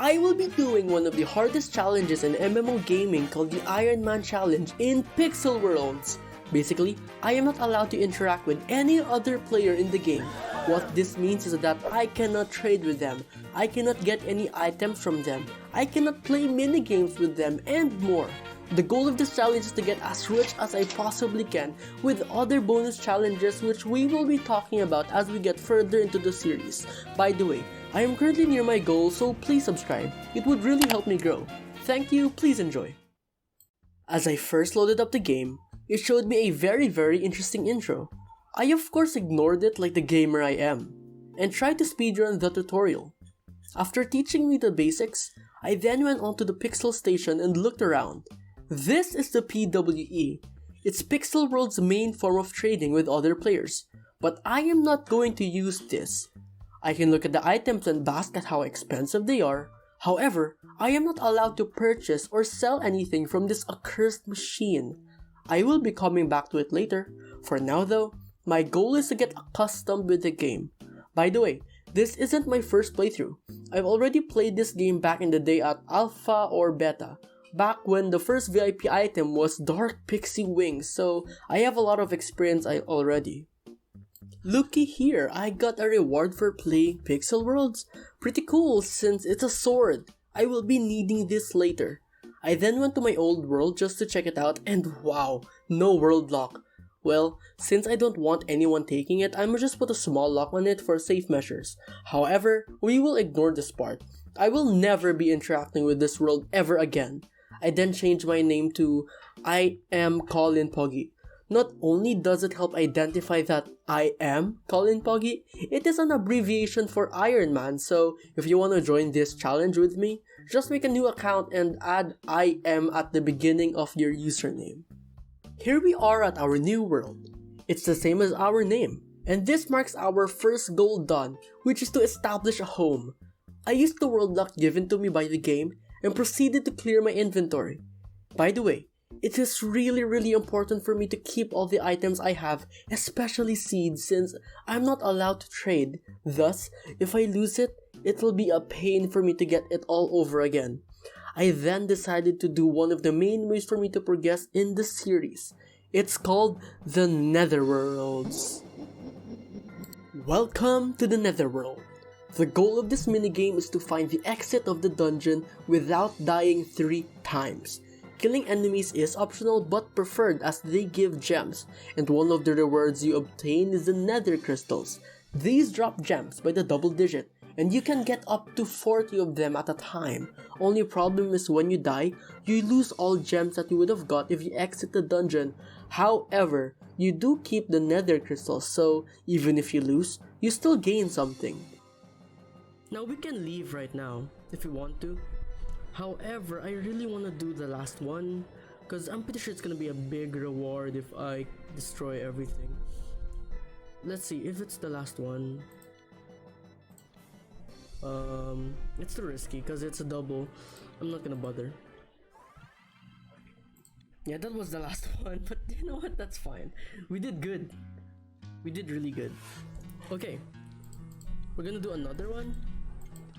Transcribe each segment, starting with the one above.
I will be doing one of the hardest challenges in MMO gaming called the Ironman challenge in Pixel Worlds. Basically, I am not allowed to interact with any other player in the game. What this means is that I cannot trade with them, I cannot get any items from them, I cannot play minigames with them, and more. The goal of this challenge is to get as rich as I possibly can with other bonus challenges which we will be talking about as we get further into the series. By the way, I am currently near my goal, so please subscribe. It would really help me grow. Thank you, please enjoy. As I first loaded up the game, it showed me a very interesting intro. I of course ignored it like the gamer I am, and tried to speedrun the tutorial. After teaching me the basics, I then went on to the Pixel Station and looked around. This is the PWE. It's Pixel World's main form of trading with other players, but I am not going to use this. I can look at the items and bask at how expensive they are. However, I am not allowed to purchase or sell anything from this accursed machine. I will be coming back to it later. For now though, my goal is to get accustomed with the game. By the way, this isn't my first playthrough. I've already played this game back in the day at Alpha or Beta, back when the first VIP item was Dark Pixie Wings, so I have a lot of experience already. Looky here, I got a reward for playing Pixel Worlds. Pretty cool since it's a sword. I will be needing this later. I then went to my old world just to check it out and wow, no world lock. Well, since I don't want anyone taking it, I'ma just put a small lock on it for safe measures. However, we will ignore this part. I will never be interacting with this world ever again. I then changed my name to I am ColinPogi. Not only does it help identify that I am ColinPogi, it is an abbreviation for Ironman, so if you want to join this challenge with me, just make a new account and add I am at the beginning of your username. Here we are at our new world. It's the same as our name, and this marks our first goal done, which is to establish a home. I used the world lock given to me by the game and proceeded to clear my inventory. By the way, it is really important for me to keep all the items I have, especially seeds, since I'm not allowed to trade. Thus, if I lose it, it will be a pain for me to get it all over again. I then decided to do one of the main ways for me to progress in the series. It's called the Netherworlds. Welcome to the Netherworld. The goal of this minigame is to find the exit of the dungeon without dying 3 times. Killing enemies is optional but preferred as they give gems, and one of the rewards you obtain is the nether crystals. These drop gems by the double digit, and you can get up to 40 of them at a time. Only problem is when you die, you lose all gems that you would have got if you exit the dungeon. However, you do keep the nether crystals, so even if you lose, you still gain something. Now we can leave right now, if you want to. However, I really want to do the last one, because I'm pretty sure it's gonna be a big reward if I destroy everything. Let's see if it's the last one. It's too risky because it's a double. I'm not gonna bother. Yeah, that was the last one, but you know what? That's fine. We did good. We did really good. Okay, we're gonna do another one.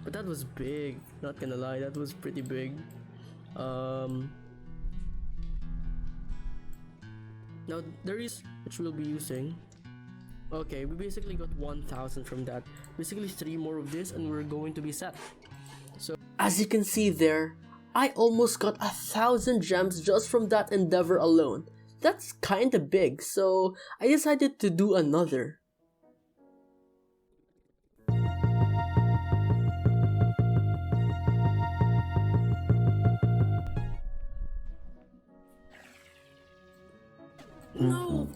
But that was big, not gonna lie, that was pretty big. Now there is, which we'll be using. Okay, we basically got 1,000 from that. Basically 3 more of this and we're going to be set. So as you can see there, I almost got 1,000 gems just from that endeavor alone. That's kinda big, so I decided to do another. No!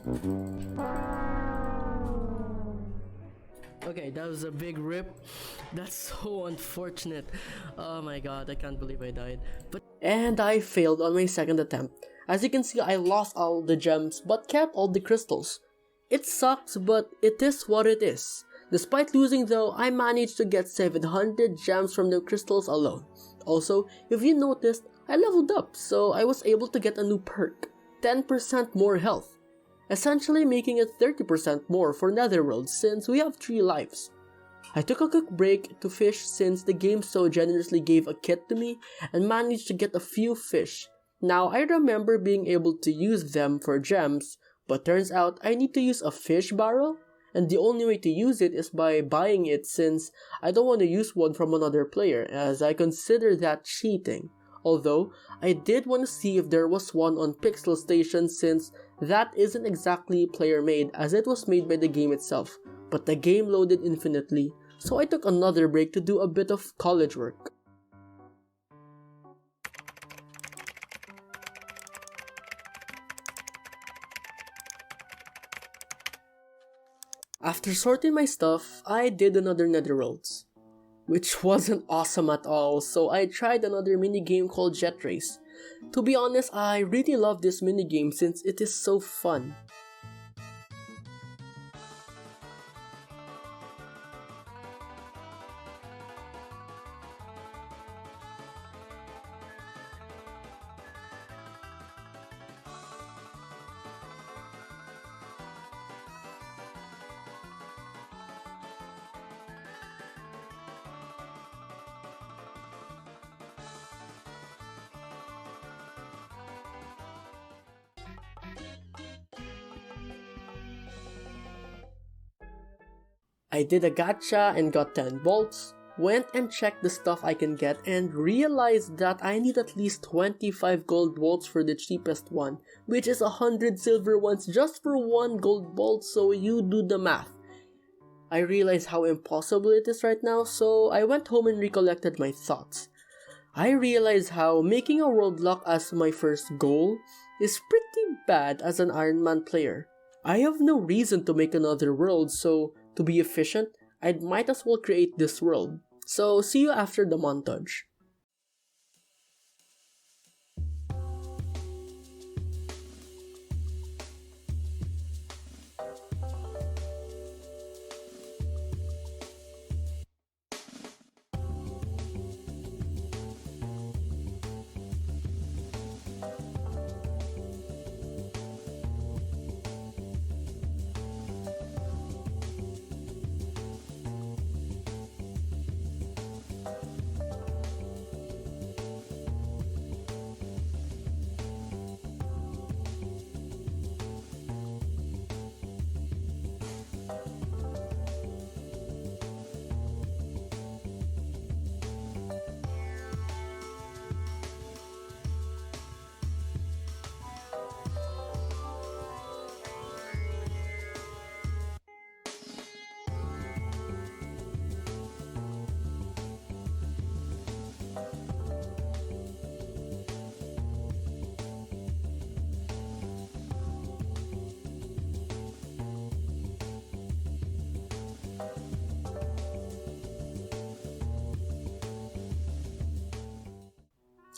Okay, that was a big rip. That's so unfortunate. Oh my god, I can't believe I died. And I failed on my second attempt. As you can see, I lost all the gems but kept all the crystals. It sucks, but it is what it is. Despite losing though, I managed to get 700 gems from the crystals alone. Also, if you noticed, I leveled up, so I was able to get a new perk. 10% more health, essentially making it 30% more for Netherworld since we have 3 lives. I took a quick break to fish since the game so generously gave a kit to me and managed to get a few fish. Now I remember being able to use them for gems, but turns out I need to use a fish barrel? And the only way to use it is by buying it since I don't want to use one from another player as I consider that cheating. Although, I did want to see if there was one on Pixel Station since that isn't exactly player made as it was made by the game itself, but the game loaded infinitely, so I took another break to do a bit of college work. After sorting my stuff, I did another Netherworlds, which wasn't awesome at all, so I tried another minigame called Jet Race. To be honest, I really love this minigame since it is so fun. I did a gacha and got 10 bolts, went and checked the stuff I can get and realized that I need at least 25 gold bolts for the cheapest one, which is 100 silver ones just for one gold bolt, so you do the math. I realized how impossible it is right now, so I went home and recollected my thoughts. I realized how making a world lock as my first goal is pretty bad as an Ironman player. I have no reason to make another world, so to be efficient, I might as well create this world. So see you after the montage.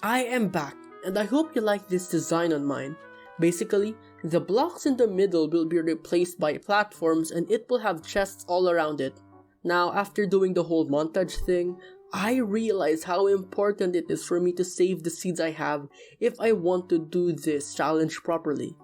I am back, and I hope you like this design on mine. Basically, the blocks in the middle will be replaced by platforms and it will have chests all around it. Now, after doing the whole montage thing, I realize how important it is for me to save the seeds I have if I want to do this challenge properly.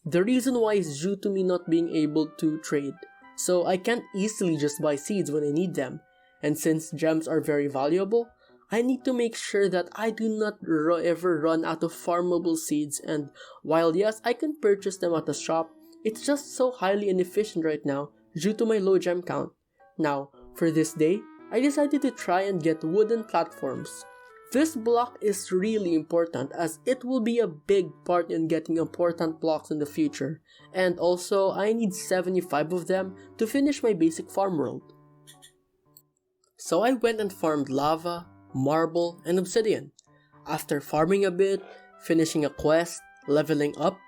The reason why is due to me not being able to trade, so I can't easily just buy seeds when I need them, and since gems are very valuable, I need to make sure that I do not ever run out of farmable seeds, and while yes, I can purchase them at the shop, it's just so highly inefficient right now due to my low gem count. Now, for this day, I decided to try and get wooden platforms. This block is really important as it will be a big part in getting important blocks in the future, and also I need 75 of them to finish my basic farm world. So I went and farmed lava, marble, and obsidian. After farming a bit, finishing a quest, leveling up,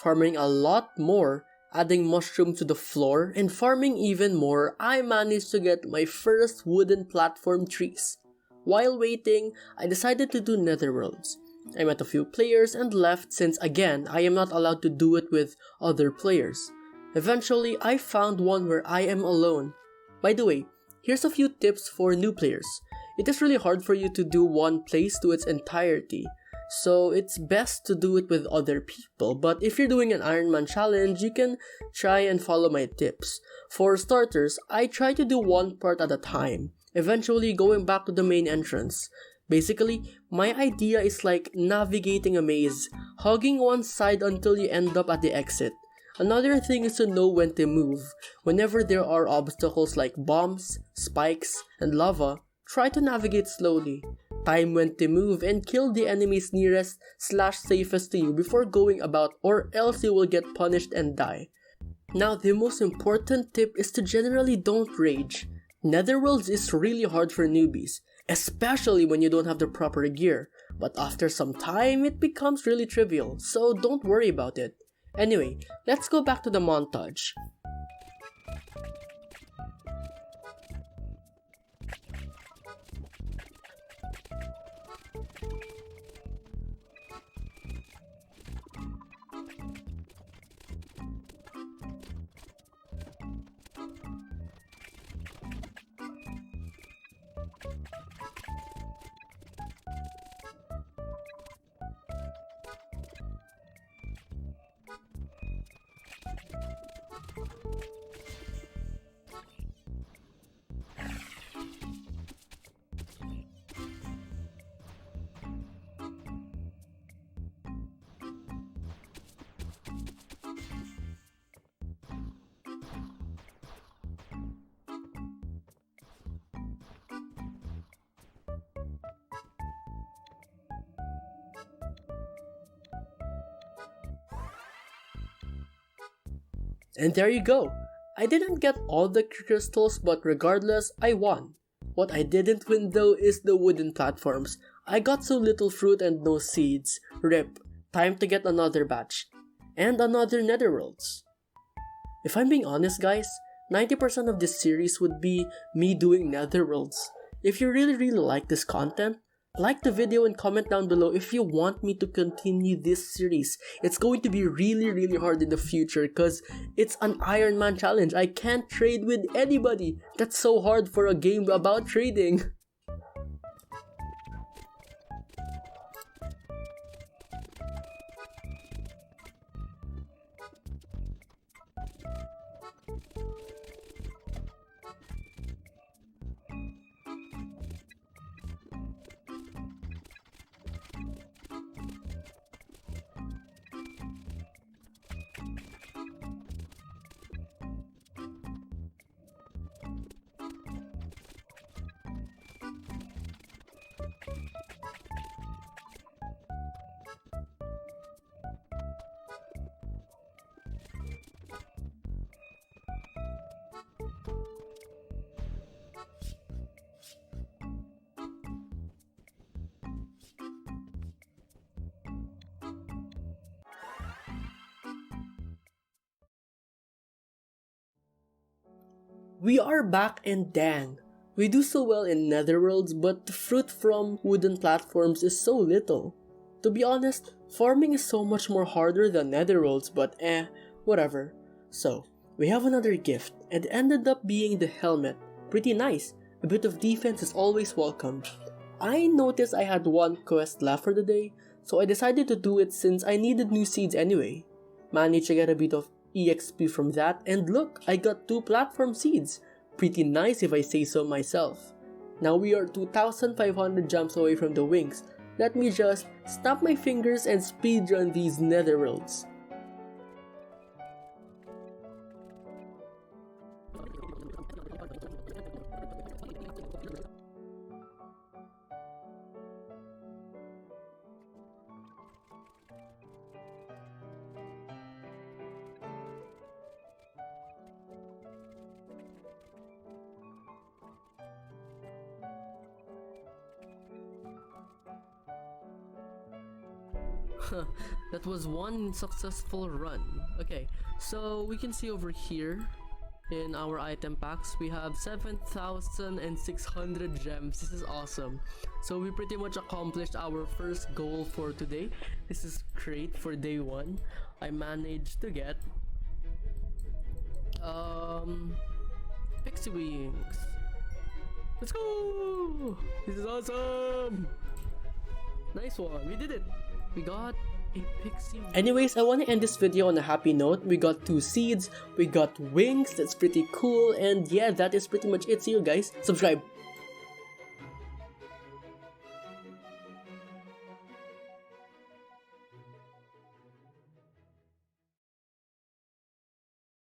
farming a lot more, adding mushrooms to the floor, and farming even more, I managed to get my first wooden platform trees. While waiting, I decided to do netherworlds. I met a few players and left since again, I am not allowed to do it with other players. Eventually, I found one where I am alone. By the way, here's a few tips for new players. It is really hard for you to do one place to its entirety. so it's best to do it with other people. But if you're doing an Ironman challenge, you can try and follow my tips. For starters, I try to do one part at a time, eventually going back to the main entrance. Basically, my idea is like navigating a maze, hugging one side until you end up at the exit. Another thing is to know when to move. Whenever there are obstacles like bombs, spikes, and lava, try to navigate slowly. Time when to move and kill the enemies nearest / safest to you before going about, or else you will get punished and die. Now, the most important tip is to generally don't rage. Netherworlds is really hard for newbies, especially when you don't have the proper gear, but after some time it becomes really trivial, so don't worry about it. Anyway, let's go back to the montage. And there you go! I didn't get all the crystals, but regardless, I won. What I didn't win though is the wooden platforms. I got so little fruit and no seeds. RIP. Time to get another batch. And another Netherworlds. If I'm being honest guys, 90% of this series would be me doing Netherworlds. If you really like this content, like the video and comment down below if you want me to continue this series. It's going to be really hard in the future because it's an Ironman challenge. I can't trade with anybody. That's so hard for a game about trading. We are back and dang, we do so well in Netherworlds, but the fruit from wooden platforms is so little. To be honest, farming is so much more harder than Netherworlds, but whatever. So, we have another gift, and it ended up being the helmet. Pretty nice, a bit of defense is always welcome. I noticed I had one quest left for the day, so I decided to do it since I needed new seeds anyway. Managed to get a bit of EXP from that, and look, I got 2 platform seeds. Pretty nice if I say so myself. Now we are 2,500 jumps away from the wings. Let me just snap my fingers and speedrun these Netherworlds. That was one successful run. Okay, so we can see over here in our item packs we have 7,600 gems. This is awesome. So we pretty much accomplished our first goal for today. This is great for day 1. I managed to get pixie wings. Let's go! This is awesome! Nice one, we did it. We got a pixie. Anyways, I want to end this video on a happy note. We got 2 seeds, we got wings, that's pretty cool, and yeah, that is pretty much it. See you guys. Subscribe.